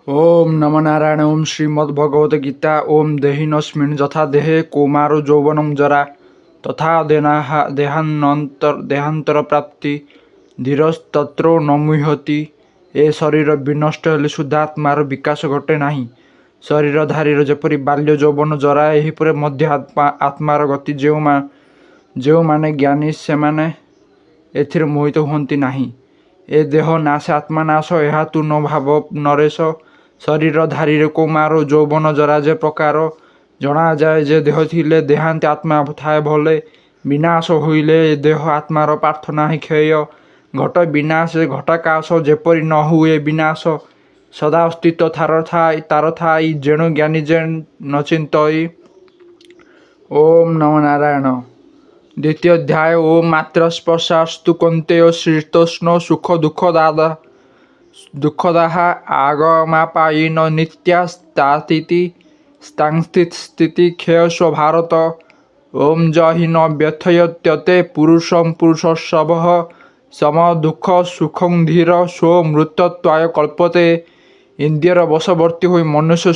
ओम नमो नारायण। ओम श्रीमद्भगवत गीता। ओम देहिनस्मिन् यथा देहे कौमारो यौवनं जरा तथा देहांतर प्राप्ति धीरस्तत्रो न मुह्यति। ए शरीर विनष्ट हेले सुद्धा आत्मार विकास घटे नाही। शरीरधारीर जेपरि बाल्य यौवन जरा एहिपरि मध्य आत्मार गति ଯେଉଁମାନେ ଜ୍ଞାନୀ ସେମାନେ ଏଥିରେ ମୋହିତ ହୁଅନ୍ତି ନାହିଁ। ଏ ଦେହ ନାଶ ଆତ୍ମା ନାଶ ଏହା ତୁ ନ ଭାବ ନରେଶ। ଶରୀରଧାରୀରେ କୌମାର ଯୌବନ ଜରା ଯେ ପ୍ରକାର ଜଣାଯାଏ ଯେ ଦେହ ଥିଲେ ଦେହାନ୍ତେ ଆତ୍ମା ଥାଏ ଭଲେ। ବିନାଶ ହୋଇଲେ ଏ ଦେହ ଆତ୍ମାର ପାର୍ଥ ନାହିଁ କ୍ଷୟ। ଘଟ ବିନାଶ ଘଟାକାଶ ଯେପରି ନ ହୁଏ ବିନାଶ। ସଦା ଅସ୍ତିତ୍ୱ ତାର ଥାଇ ଯେଣୁ ଜ୍ଞାନୀ ଯେ ନଚିନ୍ତଇ। ଓମ୍ ନମୋ ନାରାୟଣ। ଦ୍ୱିତୀୟ ଅଧ୍ୟାୟ। ଓମ୍ ମାତ୍ର ସ୍ପର୍ଶାସ୍ତୁ କୌନ୍ତେୟ ଶୀତୋଷ୍ଣ ସୁଖ ଦୁଃଖଦାହା ଆଗମାପାୟିନ ନିତ୍ୟା ସ୍ଥାତିତି ସ୍ଥିତି କ୍ଷୟସ୍ୱ ଭାରତ। ଓମ୍ ଜହି ନ ବ୍ୟଥୟତ୍ୟତେ ପୁରୁଷଂ ପୁରୁଷଶବଃ ସମ ଦୁଃଖ ସୁଖଂ ଧୀର ସ୍ୱ ମୃତତ୍ୱାୟ କଳ୍ପତେ। ଇନ୍ଦ୍ରିୟର ବଶବର୍ତ୍ତୀ ହୋଇ ମନୁଷ୍ୟ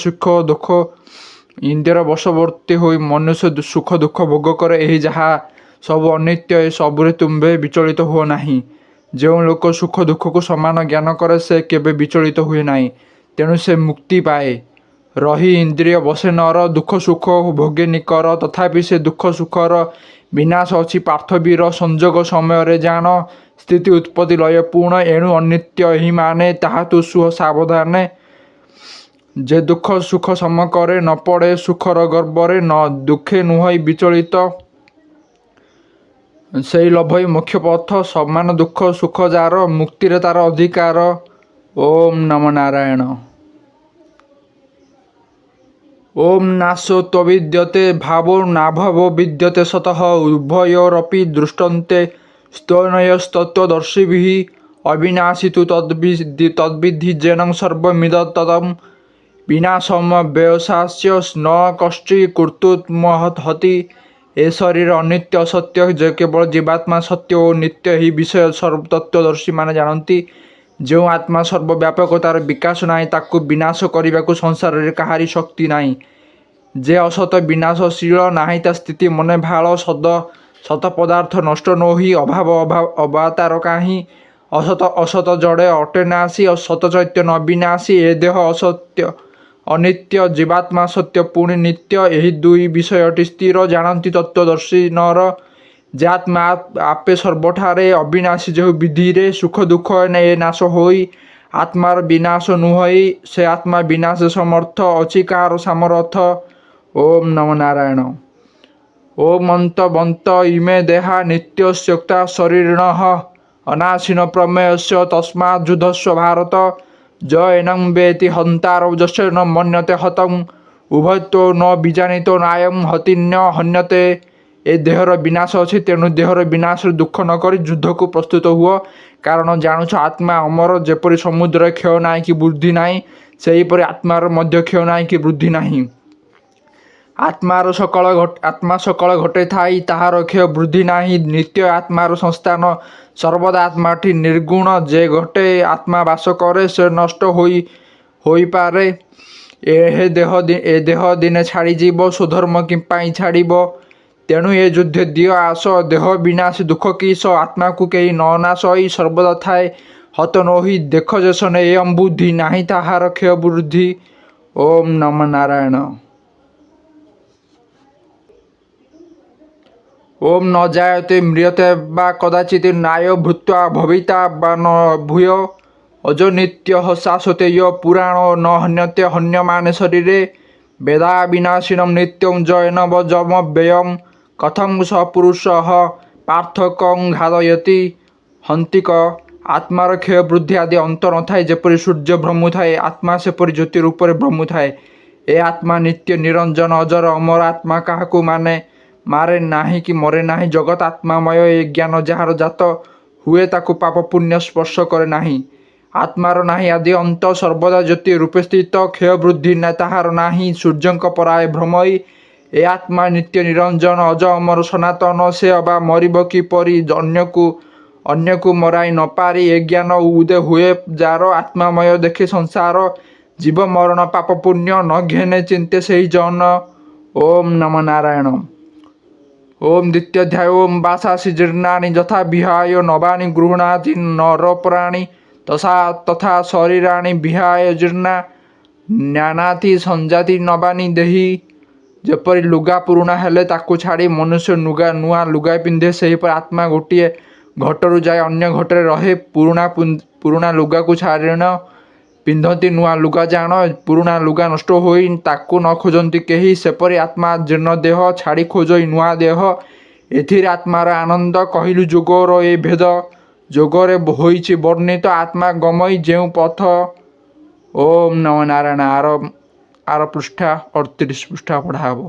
ସୁଖ ଦୁଃଖ ଭୋଗ କରେ। ଏହି ଯାହା ସବୁ ଅନିତ୍ୟ ଏ ସବୁରେ ତୁମ୍ଭେ ବିଚଳିତ ହୁଅ ନାହିଁ। ଯେଉଁ ଲୋକ ସୁଖ ଦୁଃଖକୁ ସମାନ ଜ୍ଞାନ କରେ ସେ କେବେ ବିଚଳିତ ହୁଏ ନାହିଁ, ତେଣୁ ସେ ମୁକ୍ତି ପାଏ। ରହି ଇନ୍ଦ୍ରିୟ ବସେ ନର ଦୁଃଖ ସୁଖ ଭୋଗେ ନିକର। ତଥାପି ସେ ଦୁଃଖ ସୁଖର ବିନାଶ ଅଛି ପାର୍ଥବୀର ସଂଯୋଗ ସମୟରେ ଜାଣ। ସ୍ଥିତି ଉତ୍ପତ୍ତି ଲୟ ପୂର୍ଣ୍ଣ ଏଣୁ ଅନିତ୍ୟ ଏହି ମାନେ ତାହା ତୁ ସୁହ ସାବଧାନେ। ଯେ ଦୁଃଖ ସୁଖ ସମ କରେ ନ ପଡ଼େ ସୁଖର ଗର୍ବରେ ନ ଦୁଃଖେ ନୁହଁଇ ବିଚଳିତ ସେଇ ଲଭଇ ମୋକ୍ଷ ପଥ। ସମାନ ଦୁଃଖ ସୁଖ ଯାର ମୁକ୍ତିରେ ତାର ଅଧିକାର। ଓମ୍ ନମୋ ନାରାୟଣ। ଓମ୍ ନାଶୋ ତ୍ୱବିଦ୍ୟତେ ଭାବୋ ନାଭାବୋ ବିଦ୍ୟତେ ସତଃ ଉଭୟୋରପି ଦୃଷ୍ଟନ୍ତେ ସ୍ତୈନୟସ୍ତତ୍ତ୍ୱଦର୍ଶିभिः। ଅବିନାଶୀ ତୁ ତଦ୍ବିद्धି ଯେନ ସର୍ବମିଦଂ ବିନାଶମ ବ୍ୟୟସାସ୍ୟ ନ କଶ୍ଚିତ୍ କର୍ତ୍ତୁମର୍ହତି। ଏ ଶରୀର ଅନିତ୍ୟ ଅସତ୍ୟ ଯେ କେବଳ ଜୀବାତ୍ମା ସତ୍ୟ ଓ ନିତ୍ୟ ଏହି ବିଷୟ ତତ୍ତ୍ୱଦର୍ଶୀମାନେ ଜାଣନ୍ତି। ଯେଉଁ ଆତ୍ମା ସର୍ବବ୍ୟାପକ ତାର ବିକାଶ ନାହିଁ ତାକୁ ବିନାଶ କରିବାକୁ ସଂସାରରେ କାହାରି ଶକ୍ତି ନାହିଁ। ଯେ ଅସତ ବିନାଶଶୀଳ ନାହିଁ ତା ସ୍ଥିତି ମନେ ଭାଳ। ସତ ପଦାର୍ଥ ନଷ୍ଟ ନୋହି ଅଭାବ ଅବତାର କାହିଁ। ଅସତ ଜଡ଼େ ଅଟେ ନାଶୀ ସତ ଚୈତନ୍ୟ ଅବିନାଶୀ। ଏ ଦେହ ଅନିତ୍ୟ ଜୀବାତ୍ମା ସତ୍ୟ ପୁଣି ନିତ୍ୟ ଏହି ଦୁଇ ବିଷୟଟି ସ୍ଥିର ଜାଣନ୍ତି ତତ୍ତ୍ୱଦର୍ଶୀ ନର। ଯେ ଆତ୍ମା ଆପେ ସର୍ବଠାରେ ଅବିନାଶୀ ଯେଉଁ ବିଧିରେ ସୁଖ ଦୁଃଖ ଏ ନାଶ ହୋଇ ଆତ୍ମାର ବିନାଶ ନୁହଁଇ ସେ ଆତ୍ମା ବିନାଶ ସମର୍ଥ ଅଛି କାହାର ସାମରଥ। ଓମ୍ ନମୋ ନାରାୟଣ। ଓମ୍ ଅନ୍ତବନ୍ତ ଇମେ ଦେହା ନିତ୍ୟସ୍ୟକ୍ତା ଶରୀରିଣଃ ଅନାଶୀନ ପ୍ରମେୟସ୍ୟ ତସ୍ମାତ୍ ଯୁଧସ୍ୱ ଭାରତ। ଜ ଏନଂ ବେତି ହନ୍ତାର ଯସ୍ୟ ନ ମନ୍ୟତେ ହତଂ ଉଭୟତ୍ୱ ନ ବିଜାନିतो ନାୟଂ ହତିନ୍ୟ ହନ୍ୟତେ। ଏ ଦେହର ବିନାଶ ଅଛି ତେଣୁ ଦେହର ବିନାଶରେ ଦୁଃଖ ନ କରି ଯୁଦ୍ଧକୁ ପ୍ରସ୍ତୁତ ହୁଅ। କାରଣ ଜାଣୁଛ ଆତ୍ମା ଅମର। ଯେପରି ସମୁଦ୍ରରେ କ୍ଷୟ ନାହିଁ କି ବୃଦ୍ଧି ନାହିଁ ସେହିପରି ଆତ୍ମାର ମଧ୍ୟ କ୍ଷୟ ନାହିଁ କି ବୃଦ୍ଧି ନାହିଁ। ଆତ୍ମା ସକଳ ଘଟେ ଥାଇ ତାହାର କ୍ଷୟ ବୃଦ୍ଧି ନାହିଁ। ନିତ୍ୟ ଆତ୍ମାର ସଂସ୍ଥାନ ସର୍ବଦା ଆତ୍ମାଟି ନିର୍ଗୁଣ। ଯେ ଘଟେ ଆତ୍ମା ବାସ କରେ ସେ ନଷ୍ଟ ହୋଇପାରେ। ଏ ଦେହ ଦିନେ ଛାଡ଼ିଯିବ ସ୍ୱଧର୍ମ ପାଇଁ ଛାଡ଼ିବ। ତେଣୁ ଏ ଯୁଦ୍ଧେ ଦିଅ ଆସ। ଦେହ ବିନାଶ ଦୁଃଖ କିସ ଆତ୍ମାକୁ କେହି ନ ନାଶଇ ସର୍ବଦା ଥାଏ ହତ ନୋହି। ଦେଖ ଯେ ଶନେ ଏୟଂ ବୁଦ୍ଧି ନାହିଁ ତାହାର କ୍ଷୟ ବୃଦ୍ଧି। ଓମ୍ ନମୋ ନାରାୟଣ। ଓମ୍ ନ ଜାୟତେ ମ୍ରିୟତେ ବା କଦାଚିତ୍ ନାୟ ଭୂତ୍ୱା ଭବିତା ବା ନ ଭୂୟ ଅଜୋ ନିତ୍ୟ ଶାଶ୍ୱତେୟ ପୁରାଣ ନ ହନ୍ୟତେ ହନ୍ୟମାନେ ଶରୀରେ। ବେଦା ବିନାଶିନଂ ନିତ୍ୟଂ ଜୟନ ଯମ ବ୍ୟୟଂ କଥଂ ସ ପୁରୁଷଃ ପାର୍ଥ କଂ ଘାତୟତି ହନ୍ତିକ। ଆତ୍ମାର କ୍ଷୟ ବୃଦ୍ଧି ଆଦି ଅନ୍ତ ନଥାଏ। ଯେପରି ସୂର୍ଯ୍ୟ ଭ୍ରମୁଥାଏ ଆତ୍ମା ସେପରି ଜ୍ୟୋତି ରୂପରେ ଭ୍ରମୁଥାଏ। ଏ ଆତ୍ମା ନିତ୍ୟ ନିରଞ୍ଜନ ଅଜର ଅମର। ଆତ୍ମା କାହାକୁ ମାରେ ନାହିଁ କି ମରେ ନାହିଁ। ଜଗତ ଆତ୍ମାମୟ। ଏ ଜ୍ଞାନ ଯାହାର ଜାତ ହୁଏ ତାକୁ ପାପ ପୁଣ୍ୟ ସ୍ପର୍ଶ କରେ ନାହିଁ। ଆତ୍ମାର ନାହିଁ ଆଦି ଅନ୍ତ ସର୍ବଦା ଜ୍ୟୋତି ରୂପେ ସ୍ଥିତ। କ୍ଷୟ ବୃଦ୍ଧି ତାହାର ନାହିଁ ସୂର୍ଯ୍ୟଙ୍କ ପରାଏ ଭ୍ରମଇ। ଏ ଆତ୍ମା ନିତ୍ୟ ନିରଞ୍ଜନ ଅଜ ଅମର ସନାତନ। ସେ ଅବା ମରିବ କିପରି ଅନ୍ୟକୁ ମରାଇ ନ ପାରି। ଏ ଜ୍ଞାନ ଉଦୟ ହୁଏ ଯାର ଆତ୍ମାମୟ ଦେଖେ ସଂସାର। জীব মরণ পাপ পুণ্য ন ঘেনে চিন্তে সেই জন। ওম নম নারায়ণ। ওম দ্বিতীয়াধ্যায় ওম বাসাসি জীর্ণানি যথা বিহায় নবানি গৃহণাতি নরপ্রাণী তথা শরীরাণি ବିହାୟ ଜୀର୍ଣ୍ଣା ନ୍ୟାନାତି ସଞ୍ଜାତି ନବାନି ଦେହି। ଯେପରି ଲୁଗା ପୁରୁଣା ହେଲେ ତାକୁ ଛାଡ଼ି ମନୁଷ୍ୟ ନୂଆ ଲୁଗା ପିନ୍ଧେ, ସେହିପରି ଆତ୍ମା ଗୋଟିଏ ଘଟରୁ ଯାଇ ଅନ୍ୟ ଘଟରେ ରହେ। ପୁରୁଣା ଲୁଗାକୁ ଛାଡ଼ିଣ ପିନ୍ଧନ୍ତି ନୂଆ ଲୁଗା ଜାଣ। ପୁରୁଣା ଲୁଗା ନଷ୍ଟ ହୋଇ ତାକୁ ନ ଖୋଜନ୍ତି କେହି, ସେପରି ଆତ୍ମା ଜୀର୍ଣ୍ଣ ଦେହ ଛାଡ଼ି ଖୋଜଇ ନୂଆ ଦେହ। ଏଥିରେ ଆତ୍ମାର ଆନନ୍ଦ। କହିଲୁ ଯୋଗର ଏ ଭେଦ। ଯୋଗରେ ହୋଇଛି ବର୍ଣ୍ଣିତ ଆତ୍ମା ଗମଇ ଯେଉଁ ପଥ। ଓମ୍ ନମ ନାରାୟଣ। ଆର ପୃଷ୍ଠା 38 ପୃଷ୍ଠା ପଢ଼ା ହେବ।